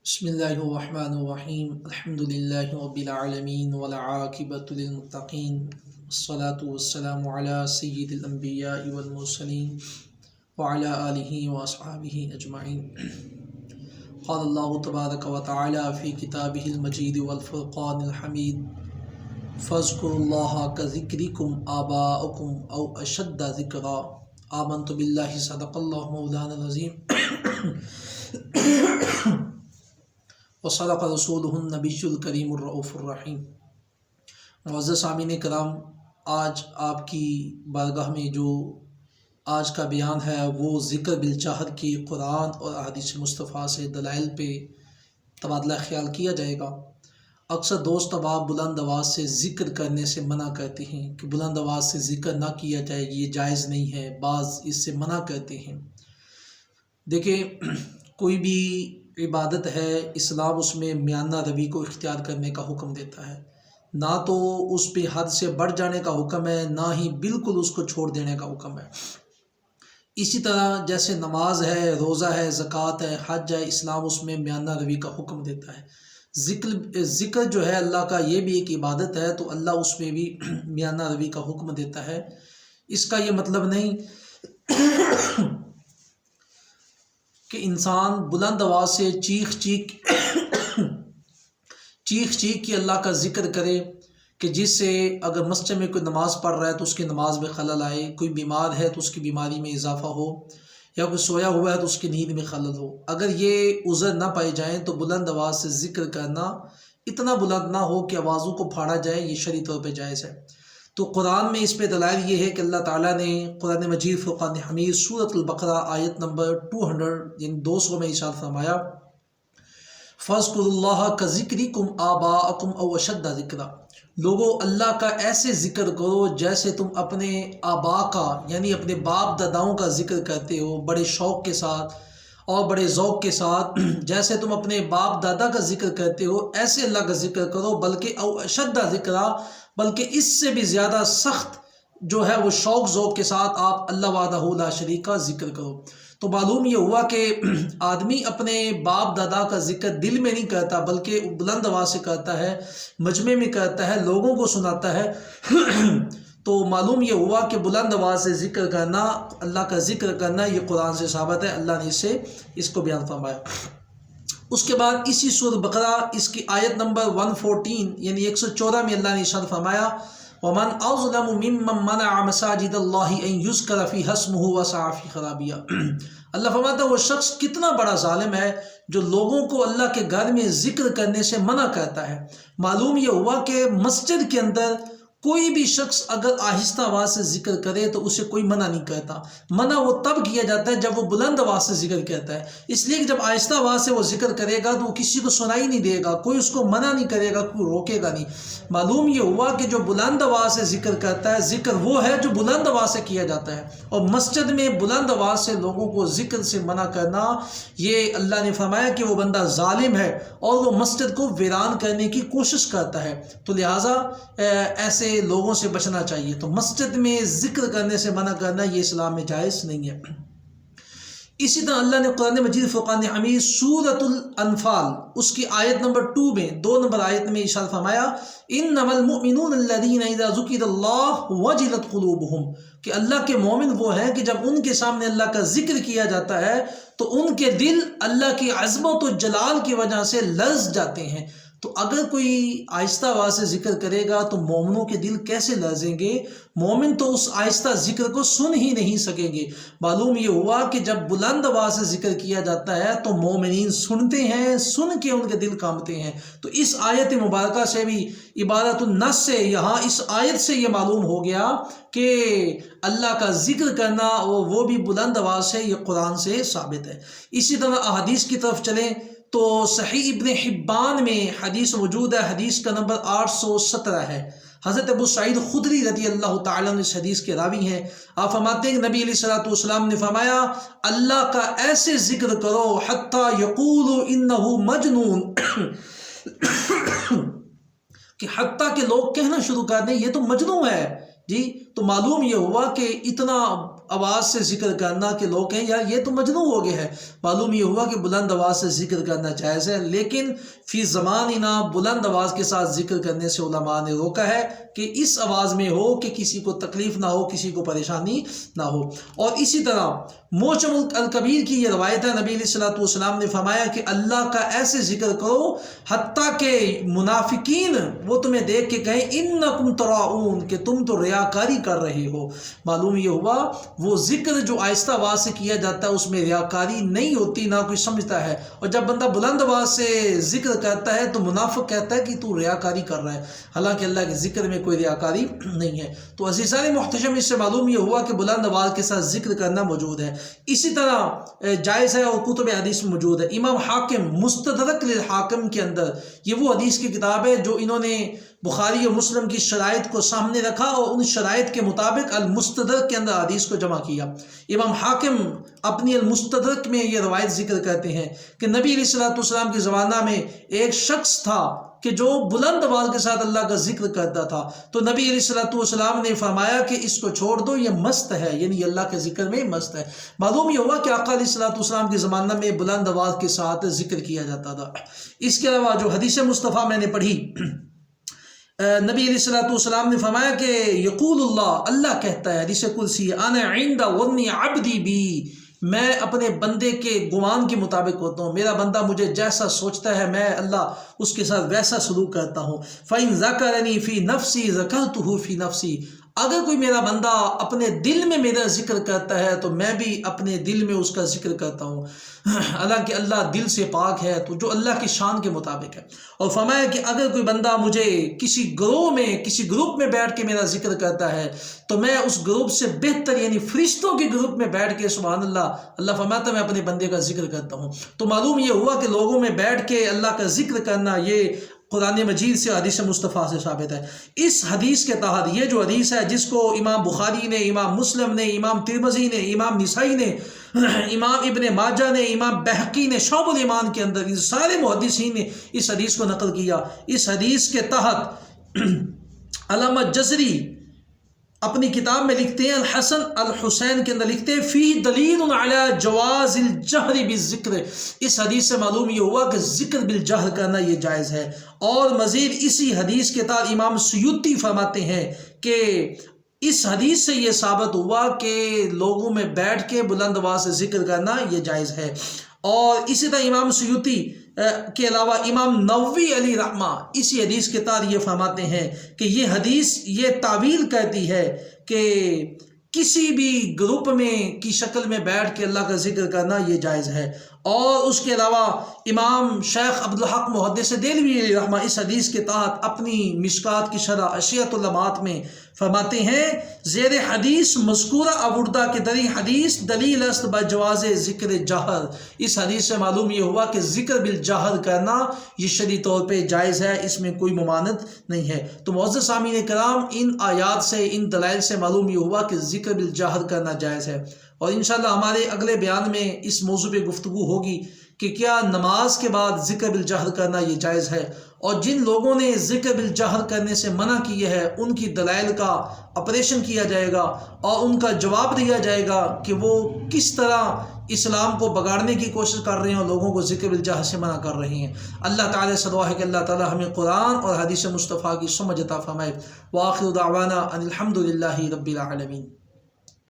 بسم اللہ الرحمن الرحیم الحمد للہ رب العالمین والعاقبۃ للمتقین والصلاة والسلام علی سید الانبیاء والمرسلین وعلی آلہ واصحابہ اجمعین۔ قال اللہ تبارک و تعالی فی کتابہ المجید والفرقان الحمید فاذکروا اللہ کذکرکم آباءکم او اشد ذکرا آمنت باللہ صدق اللہ مولانا العظیم وصدق رسولہ النبی الکریم الرؤوف الرحیم۔ معزز سامعین کرام، آج آپ کی بارگاہ میں جو آج کا بیان ہے وہ ذکر بالچاہت کی قرآن اور احادیث مصطفیٰ سے دلائل پہ تبادلہ خیال کیا جائے گا۔ اکثر دوست احباب بلند آواز سے ذکر کرنے سے منع کرتے ہیں کہ بلند آواز سے ذکر نہ کیا جائے، یہ جائز نہیں ہے، بعض اس سے منع کرتے ہیں۔ دیکھیں، کوئی بھی عبادت ہے، اسلام اس میں میانہ روی کو اختیار کرنے کا حکم دیتا ہے، نہ تو اس پہ حد سے بڑھ جانے کا حکم ہے، نہ ہی بالکل اس کو چھوڑ دینے کا حکم ہے۔ اسی طرح جیسے نماز ہے، روزہ ہے، زکوٰۃ ہے، حج ہے، اسلام اس میں میانہ روی کا حکم دیتا ہے۔ ذکر جو ہے اللہ کا، یہ بھی ایک عبادت ہے، تو اللہ اس میں بھی میانہ روی کا حکم دیتا ہے۔ اس کا یہ مطلب نہیں کہ انسان بلند آواز سے چیخ کے اللہ کا ذکر کرے کہ جس سے اگر مسجد میں کوئی نماز پڑھ رہا ہے تو اس کی نماز میں خلل آئے، کوئی بیمار ہے تو اس کی بیماری میں اضافہ ہو، یا کوئی سویا ہوا ہے تو اس کی نیند میں خلل ہو۔ اگر یہ عذر نہ پائے جائیں تو بلند آواز سے ذکر کرنا اتنا بلند نہ ہو کہ آوازوں کو پھاڑا جائے، یہ شرعی طور پہ جائز ہے۔ تو قرآن میں اس پہ دلائل یہ ہے کہ اللہ تعالیٰ نے قرآن مجید فرقان حمید سورۃ البقرہ آیت نمبر 200 یعنی 200 میں ارشاد فرمایا، فاذکروا اللہ کذکرکم آباءکم او اشد ذکرا۔ لوگو، اللہ کا ایسے ذکر کرو جیسے تم اپنے آبا کا یعنی اپنے باپ داداؤں کا ذکر کرتے ہو، بڑے شوق کے ساتھ اور بڑے ذوق کے ساتھ۔ جیسے تم اپنے باپ دادا کا ذکر کرتے ہو ایسے اللہ کا ذکر کرو، بلکہ او اشد ذکرا، بلکہ اس سے بھی زیادہ سخت جو ہے وہ شوق ذوق کے ساتھ آپ اللہ وحدہ لا شریک کا ذکر کرو۔ تو معلوم یہ ہوا کہ آدمی اپنے باپ دادا کا ذکر دل میں نہیں کرتا، بلکہ بلند آواز سے کرتا ہے، مجمع میں کرتا ہے، لوگوں کو سناتا ہے۔ تو معلوم یہ ہوا کہ بلند آواز سے ذکر کرنا، اللہ کا ذکر کرنا، یہ قرآن سے ثابت ہے، اللہ نے اس کو بیان فرمایا۔ اس کے بعد اسی سورۃ بقرہ اس کی آیت نمبر 114 یعنی 114 میں اللہ نے ارشاد فرمایا، وَمَنْ أَظْلَمُ مِمَّنْ مَنَعَ مَسَاجِدَ اللَّهِ أَنْ يُذْكَرَ فِيهَا اسْمُهُ وَسَعَىٰ فِي خَرَابِهَا۔ اللہ فرماتا ہے وہ شخص کتنا بڑا ظالم ہے جو لوگوں کو اللہ کے گھر میں ذکر کرنے سے منع کرتا ہے۔ معلوم یہ ہوا کہ مسجد کے اندر کوئی بھی شخص اگر آہستہ آواز سے ذکر کرے تو اسے کوئی منع نہیں کرتا۔ منع وہ تب کیا جاتا ہے جب وہ بلند آواز سے ذکر کرتا ہے، اس لیے کہ جب آہستہ آواز سے وہ ذکر کرے گا تو وہ کسی کو سنائی نہیں دے گا، کوئی اس کو منع نہیں کرے گا، کوئی روکے گا نہیں۔ معلوم یہ ہوا کہ جو بلند آواز سے ذکر کرتا ہے، ذکر وہ ہے جو بلند آواز سے کیا جاتا ہے، اور مسجد میں بلند آواز سے لوگوں کو ذکر سے منع کرنا، یہ اللہ نے فرمایا کہ وہ بندہ ظالم ہے اور وہ مسجد کو ویران کرنے کی کوشش کرتا ہے۔ تو لہٰذا ایسے لوگوں سے بچنا چاہیے۔ تو مسجد میں ذکر کرنے سے منع کرنا یہ اسلام میں جائز نہیں ہے۔ اسی طرح اللہ نے قرآن مجید فرقان حمید سورۃ الانفال اس کی آیت نمبر 2 میں 2 نمبر آیت میں ارشاد فرمایا، انما المؤمنون الذین اذا ذکر اللہ وجلت قلوبہم، کہ اللہ کے مومن وہ ہیں کہ جب ان کے سامنے اللہ کا ذکر کیا جاتا ہے تو ان کے دل اللہ کی عظمت و جلال کی وجہ سے لرز جاتے ہیں۔ تو اگر کوئی آہستہ آواز سے ذکر کرے گا تو مومنوں کے دل کیسے لرزیں گے؟ مومن تو اس آہستہ ذکر کو سن ہی نہیں سکیں گے۔ معلوم یہ ہوا کہ جب بلند آواز سے ذکر کیا جاتا ہے تو مومنین سنتے ہیں، سن کے ان کے دل کانپتے ہیں۔ تو اس آیت مبارکہ سے بھی عبارت النص سے یہاں اس آیت سے یہ معلوم ہو گیا کہ اللہ کا ذکر کرنا وہ بھی بلند آواز سے، یہ قرآن سے ثابت ہے۔ اسی طرح احادیث کی طرف چلیں تو صحیح ابن حبان میں حدیث موجود ہے، حدیث کا نمبر 817 ہے۔ حضرت ابو سعید خدری رضی اللہ تعالیٰ عنہ اس حدیث کے راوی ہیں۔ آپ فرماتے ہیں کہ نبی علیہ الصلوۃ والسلام نے فرمایا، اللہ کا ایسے ذکر کرو حتیٰ یقولوا انہ مجنون، کہ حتیٰ کہ لوگ کہنا شروع کر دیں یہ تو مجنون ہے۔ جی، تو معلوم یہ ہوا کہ اتنا آواز سے ذکر کرنا کہ لوگ کہیں یار یہ تو مجنون ہو گیا ہے، معلوم یہ ہوا کہ بلند آواز سے ذکر کرنا جائز ہے، لیکن فی زماننا بلند آواز کے ساتھ ذکر کرنے سے علماء نے روکا ہے کہ اس آواز میں ہو کہ کسی کو تکلیف نہ ہو، کسی کو پریشانی نہ ہو۔ اور اسی طرح معجم الکبیر کی یہ روایت ہے، نبی علیہ الصلوۃ والسلام نے فرمایا کہ اللہ کا ایسے ذکر کرو حتیٰ کہ منافقین وہ تمہیں دیکھ کے کہیں انکم تراؤن، کہ تم تو ریاکاری کر رہے ہو۔ معلوم یہ ہوا وہ ذکر جو آہستہ آواز سے کیا جاتا ہے اس میں ریاکاری نہیں ہوتی، نہ کوئی سمجھتا ہے، اور جب بندہ بلند آواز سے ذکر کرتا ہے تو منافق کہتا ہے کہ تو ریاکاری کر رہا ہے، حالانکہ اللہ کے ذکر میں کوئی ریاکاری نہیں ہے۔ تو عزیزان محتشم، اس سے معلوم یہ ہوا کہ بلند آواز کے ساتھ ذکر کرنا موجود ہے، اسی طرح جائز ہے اور کتب حدیث میں موجود ہے۔ امام حاکم مستدرک للحاکم کے اندر یہ وہ حدیث کی کتاب ہے جو انہوں نے بخاری اور مسلم کی شرائط کو سامنے رکھا اور ان شرائط کے مطابق المستدرک کے اندر حدیث کو جمع کیا۔ امام حاکم اپنی المستدرک میں یہ روایت ذکر کرتے ہیں کہ نبی علیہ الصلوۃ والسلام کے زمانہ میں ایک شخص تھا کہ جو بلند آواز کے ساتھ اللہ کا ذکر کرتا تھا، تو نبی علیہ الصلوۃ والسلام نے فرمایا کہ اس کو چھوڑ دو، یہ مست ہے، یعنی اللہ کے ذکر میں مست ہے۔ معلوم یہ ہوا کہ آقا علیہ الصلوۃ والسلام کے زمانہ میں بلند آواز کے ساتھ ذکر کیا جاتا تھا۔ اس کے علاوہ جو حدیث مصطفیٰ میں نے پڑھی، نبی علیہ الصلوۃ والسلام نے فرمایا کہ یقول اللہ کہتا ہے، حدیث قدسی، انا عند ظن عبدی بی، میں اپنے بندے کے گمان کے مطابق ہوتا ہوں، میرا بندہ مجھے جیسا سوچتا ہے میں اللہ اس کے ساتھ ویسا سلوک کرتا ہوں۔ فَإِن ذَكَرَنِي فِي نَفْسِي ذَكَرْتُهُ فِي نَفْسِي، اگر کوئی میرا بندہ اپنے دل میں میرا ذکر کرتا ہے تو میں بھی اپنے دل میں اس کا ذکر کرتا ہوں، حالانکہ اللہ دل سے پاک ہے، تو جو اللہ کی شان کے مطابق ہے۔ اور فرمایا کہ اگر کوئی بندہ مجھے کسی گروہ میں کسی گروپ میں بیٹھ کے میرا ذکر کرتا ہے تو میں اس گروپ سے بہتر یعنی فرشتوں کے گروپ میں بیٹھ کے سبحان اللہ فرماتا ہے میں اپنے بندے کا ذکر کرتا ہوں۔ تو معلوم یہ ہوا کہ لوگوں میں بیٹھ کے اللہ کا ذکر کرنا یہ قرآن مجید سے حدیث مصطفیٰ سے ثابت ہے۔ اس حدیث کے تحت یہ جو حدیث ہے جس کو امام بخاری نے، امام مسلم نے، امام ترمذی نے، امام نسائی نے، امام ابن ماجہ نے، امام بہقی نے شعب الایمان کے اندر، ان سارے محدثین نے اس حدیث کو نقل کیا۔ اس حدیث کے تحت علامہ جزری اپنی کتاب میں لکھتے ہیں، الحسن الحسین کے اندر لکھتے ہیں، فی دلیل علی جواز الجہر بالذکر، اس حدیث سے معلوم یہ ہوا کہ ذکر بالجہر کرنا یہ جائز ہے۔ اور مزید اسی حدیث کے تحت امام سیوطی فرماتے ہیں کہ اس حدیث سے یہ ثابت ہوا کہ لوگوں میں بیٹھ کے بلند آواز سے ذکر کرنا یہ جائز ہے۔ اور اسی طرح امام سیوطی کے علاوہ امام نووی علیہ رحمہ اسی حدیث کے تحت یہ فرماتے ہیں کہ یہ حدیث یہ تعویل کرتی ہے کہ کسی بھی گروپ میں کی شکل میں بیٹھ کے اللہ کا ذکر کرنا یہ جائز ہے۔ اور اس کے علاوہ امام شیخ عبدالحق محدث دہلوی علیہ رحمہ اس حدیث کے تحت اپنی مشکات کی شرح اشیۃ اللمعات میں فرماتے ہیں، زیر حدیث مذکورہ آوردہ کے دری حدیث دلیل است بجواز ذکر جہر، اس حدیث سے معلوم یہ ہوا کہ ذکر بالجہر کرنا یہ شرعی طور پہ جائز ہے، اس میں کوئی ممانعت نہیں ہے۔ تو معزز سامعین کرام، ان آیات سے ان دلائل سے معلوم یہ ہوا کہ ذکر بالجہر کرنا جائز ہے۔ اور انشاءاللہ ہمارے اگلے بیان میں اس موضوع پہ گفتگو ہوگی کہ کیا نماز کے بعد ذکر بالجہر کرنا یہ جائز ہے، اور جن لوگوں نے ذکر بالجہر کرنے سے منع کیا ہے ان کی دلائل کا آپریشن کیا جائے گا اور ان کا جواب دیا جائے گا کہ وہ کس طرح اسلام کو بگاڑنے کی کوشش کر رہے ہیں اور لوگوں کو ذکر بالجہر سے منع کر رہے ہیں۔ اللہ تعالیٰ سے دعا ہے کہ اللہ تعالیٰ ہمیں قرآن اور حدیث مصطفیٰ کی سمجھ عطا فرمائے۔ وآخر دعوانا ان الحمد للہ رب العالمین۔